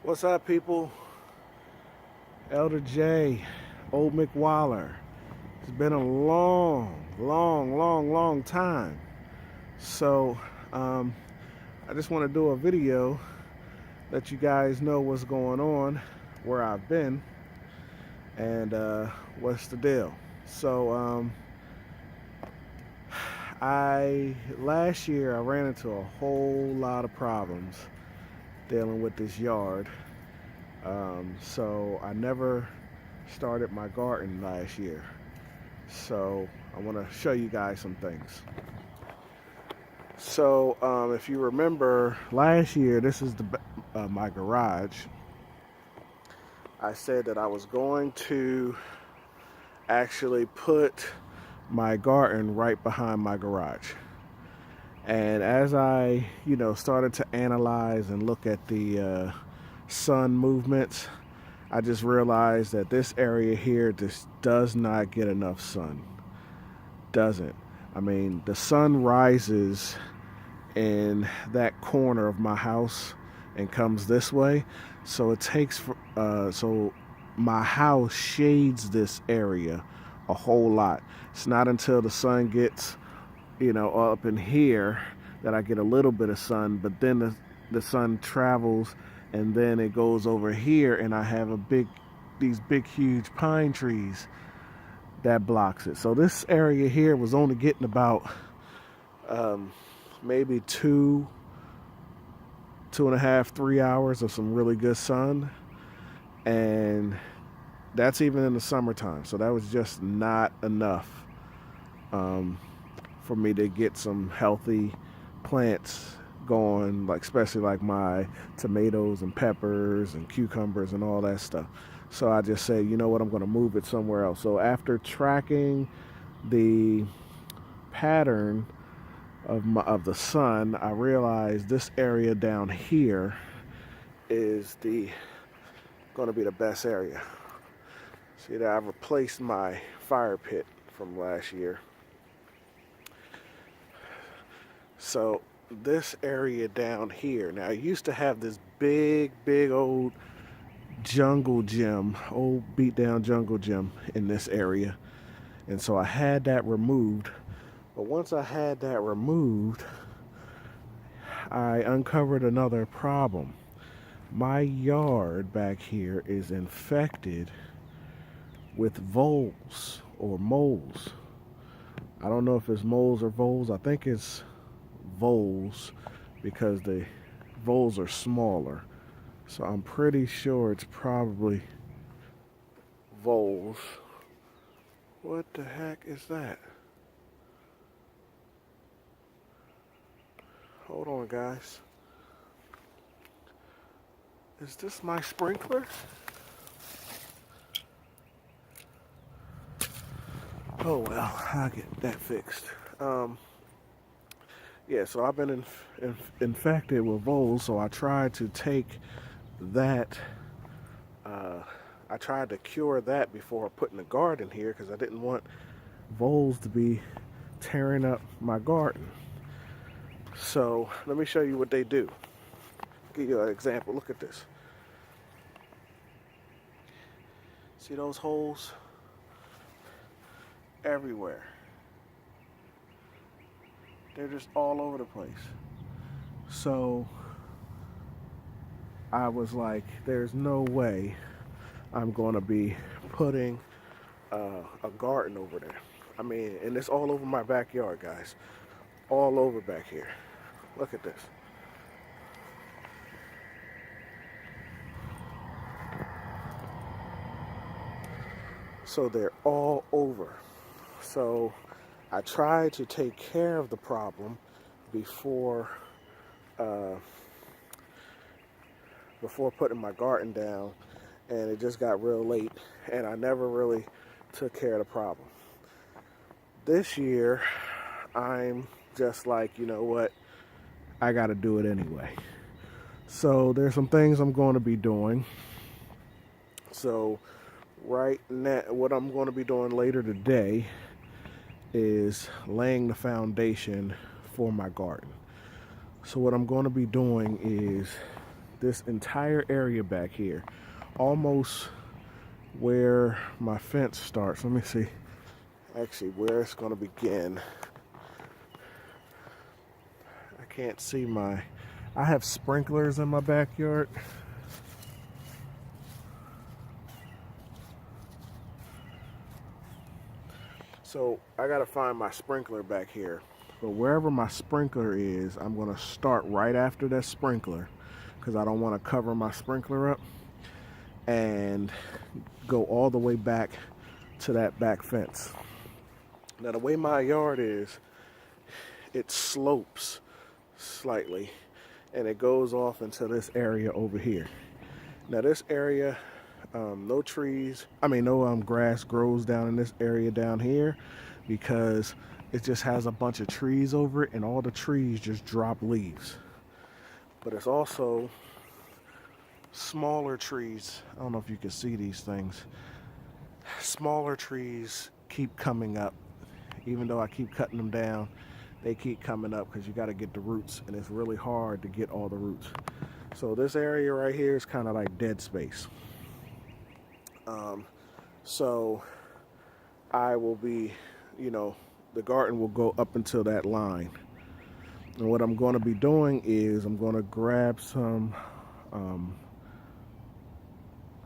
What's up, people? Elder J, Old McWaller. It's been a long time. So, I just want to do a video, let you guys know what's going on, where I've been, and what's the deal. So, last year I ran into a whole lot of problems dealing with this yard. So I never started my garden last year. So I want to show you guys some things. So if you remember last year, this is my garage. I said that I was going to actually put my garden right behind my garage. And as I, started to analyze and look at the sun movements, I just realized that this area here just does not get enough sun. Doesn't. I mean, the sun rises in that corner of my house and comes this way. So it takes, so my house shades this area a whole lot. It's not until the sun gets, up in here that I get a little bit of sun, but then the sun travels and then it goes over here and I have these big huge pine trees that blocks it. So this area here was only getting about maybe 2.5, 3 hours of some really good sun, and that's even in the summertime. So that was just not enough for me to get some healthy plants going, like especially like my tomatoes and peppers and cucumbers and all that stuff. So I just say, you know what, I'm going to move it somewhere else. So after tracking the pattern of the sun, I realized this area down here is going to be the best area. See that I've replaced my fire pit from last year. So this area down here, now I used to have this big old jungle gym, old beat down jungle gym in this area. And so I had that removed. But once I had that removed, I uncovered another problem. My yard back here is infected with voles or moles. I don't know if it's moles or voles. I think it's voles because the voles are smaller. So I'm pretty sure it's probably voles. What the heck is that? Hold on, guys. Is this my sprinkler? Oh well, I'll get that fixed. Yeah, so I've been infected with voles, so I tried to take that. I tried to cure that before putting the garden here because I didn't want voles to be tearing up my garden. So let me show you what they do. Give you an example. Look at this. See those holes? Everywhere. They're just all over the place. So I was like, there's no way I'm going to be putting a garden over there. I mean, and it's all over my backyard, guys. All over back here. Look at this. So they're all over. So I tried to take care of the problem before putting my garden down, and it just got real late, and I never really took care of the problem. This year, I'm just like, you know what, I got to do it anyway. So there's some things I'm going to be doing. So right now, what I'm going to be doing later today is laying the foundation for my garden. So what I'm going to be doing is this entire area back here, almost where my fence starts. Let me see actually where it's going to begin. I can't see I have sprinklers in my backyard. So I gotta find my sprinkler back here. But wherever my sprinkler is, I'm gonna start right after that sprinkler because I don't want to cover my sprinkler up, and go all the way back to that back fence. Now the way my yard is, it slopes slightly and it goes off into this area over here. Now this area, no grass grows down in this area down here because it just has a bunch of trees over it and all the trees just drop leaves. But it's also smaller trees. I don't know if you can see these things. Smaller trees keep coming up. Even though I keep cutting them down, they keep coming up because you got to get the roots, and it's really hard to get all the roots. So this area right here is kind of like dead space. So I will be, the garden will go up until that line. And what I'm going to be doing is I'm going to grab some,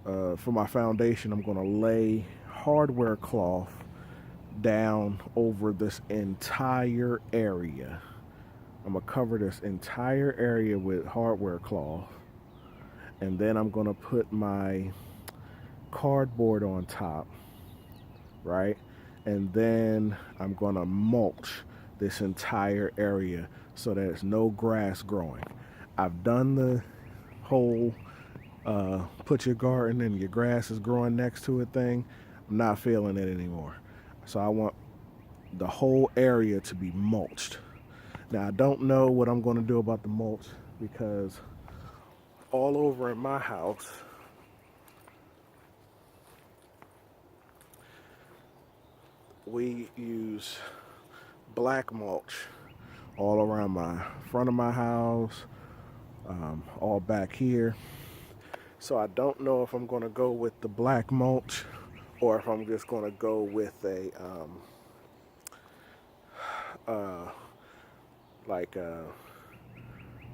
for my foundation, I'm going to lay hardware cloth down over this entire area. I'm going to cover this entire area with hardware cloth. And then I'm going to put my cardboard on top, right? And then I'm going to mulch this entire area so there's no grass growing. I've done the whole put your garden and your grass is growing next to it thing. I'm not feeling it anymore. So I want the whole area to be mulched. Now I don't know what I'm going to do about the mulch because all over in my house we use black mulch all around my front of my house, all back here. So I don't know if I'm going to go with the black mulch or if I'm just going to go with a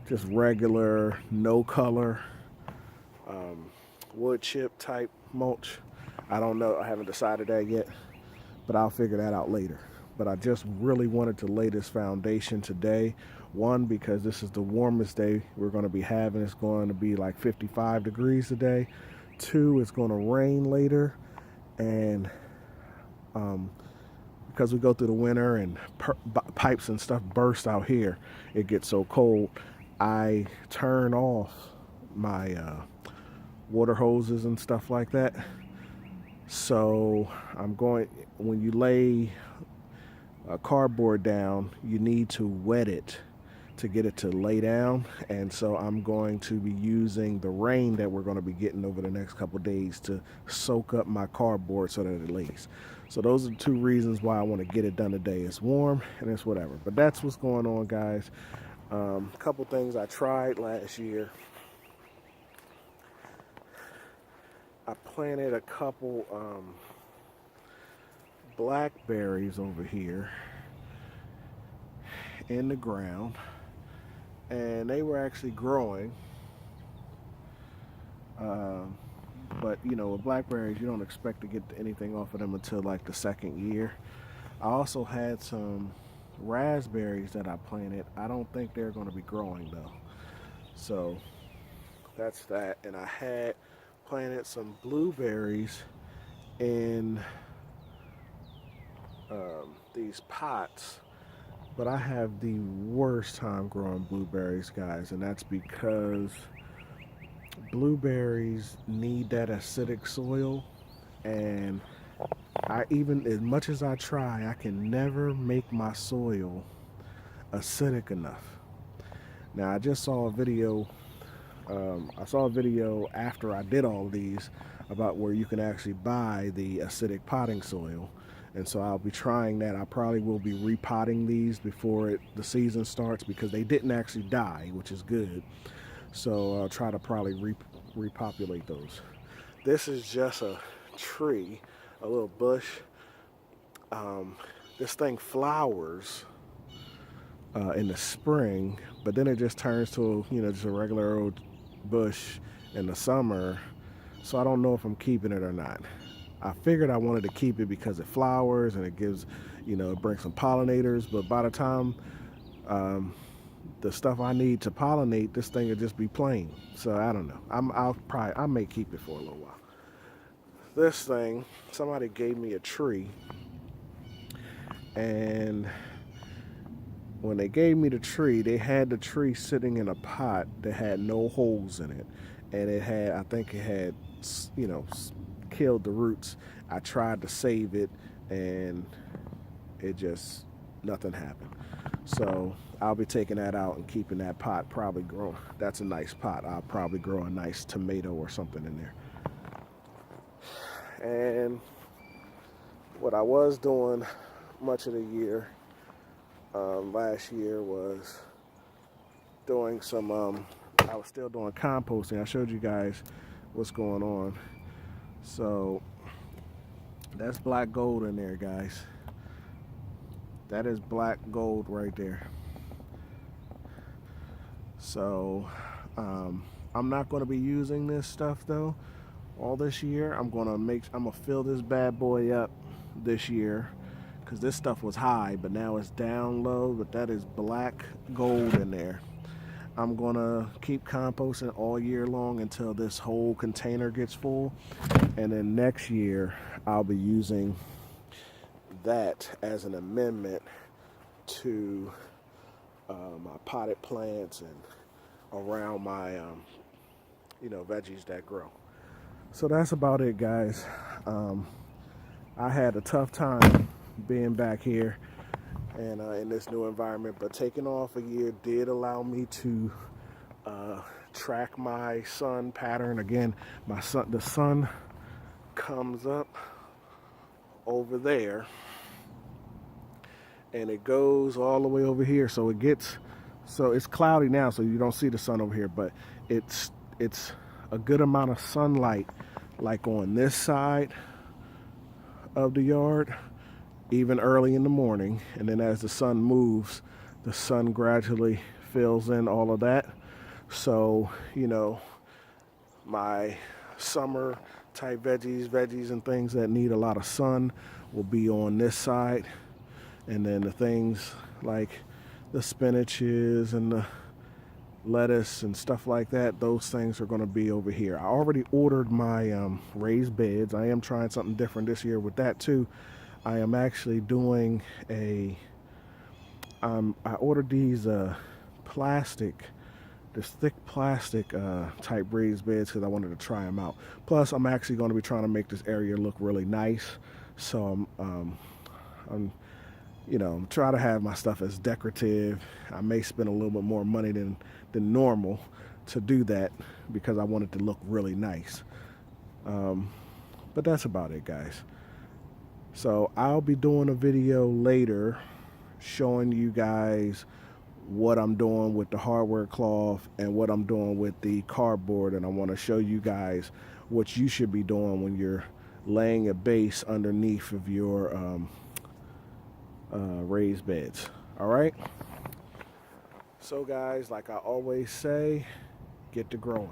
just regular no color wood chip type mulch. I don't know. I haven't decided that yet, but I'll figure that out later. But I just really wanted to lay this foundation today. One, because this is the warmest day we're going to be having. It's going to be like 55 degrees today. Two, it's going to rain later. And because we go through the winter and pipes and stuff burst out here, it gets so cold. I turn off my water hoses and stuff like that. So when you lay cardboard down, you need to wet it to get it to lay down. And so I'm going to be using the rain that we're going to be getting over the next couple days to soak up my cardboard so that it lays. So those are the two reasons why I want to get it done today. It's warm and it's whatever. But that's what's going on, guys. A couple things I tried last year. I planted a couple blackberries over here in the ground, and they were actually growing. But with blackberries, you don't expect to get anything off of them until like the second year. I also had some raspberries that I planted. I don't think they're going to be growing though. So that's that. And I had planted some blueberries in these pots, but I have the worst time growing blueberries, guys, and that's because blueberries need that acidic soil, and as much as I try, I can never make my soil acidic enough. Now I just saw a video after I did all of these about where you can actually buy the acidic potting soil. And so I'll be trying that. I probably will be repotting these before the season starts because they didn't actually die, which is good. So I'll try to probably repopulate those. This is just a tree, a little bush. This thing flowers in the spring, but then it just turns to, just a regular old bush in the summer. So I don't know if I'm keeping it or not. I figured I wanted to keep it because it flowers and it gives, it brings some pollinators. But by the time the stuff I need to pollinate, this thing will just be plain. So I don't know. I may keep it for a little while. This thing, somebody gave me a tree, and when they gave me the tree, they had the tree sitting in a pot that had no holes in it, and I think it had, killed the roots. I tried to save it, and nothing happened. So I'll be taking that out and keeping that pot, probably grow. That's a nice pot. I'll probably grow a nice tomato or something in there. And what I was doing much of the year, last year, was doing some, I was still doing composting. I showed you guys what's going on. So that's black gold in there, guys. That is black gold right there. So I'm not going to be using this stuff though all this year. I'm gonna fill this bad boy up this year, because this stuff was high, but now it's down low. But that is black gold in there. I'm gonna keep composting all year long until this whole container gets full, and then next year I'll be using that as an amendment to my potted plants and around my veggies that grow. So that's about it, guys. I had a tough time being back here and in this new environment, but taking off a year did allow me to track my sun pattern. Again, the sun comes up over there and it goes all the way over here. So it's cloudy now, so you don't see the sun over here, but it's a good amount of sunlight, like on this side of the yard, even early in the morning. And then as the sun moves, the sun gradually fills in all of that. So, my summer type veggies and things that need a lot of sun will be on this side. And then the things like the spinaches and the lettuce and stuff like that, those things are going to be over here. I already ordered my raised beds. I am trying something different this year with that too. I am actually doing I ordered these this thick plastic type raised beds because I wanted to try them out. Plus, I'm actually going to be trying to make this area look really nice. So I'm try to have my stuff as decorative. I may spend a little bit more money than normal to do that because I want it to look really nice. But that's about it, guys. So I'll be doing a video later showing you guys what I'm doing with the hardware cloth and what I'm doing with the cardboard, and I want to show you guys what you should be doing when you're laying a base underneath of your raised beds. All right, so guys, like I always say, get to growing.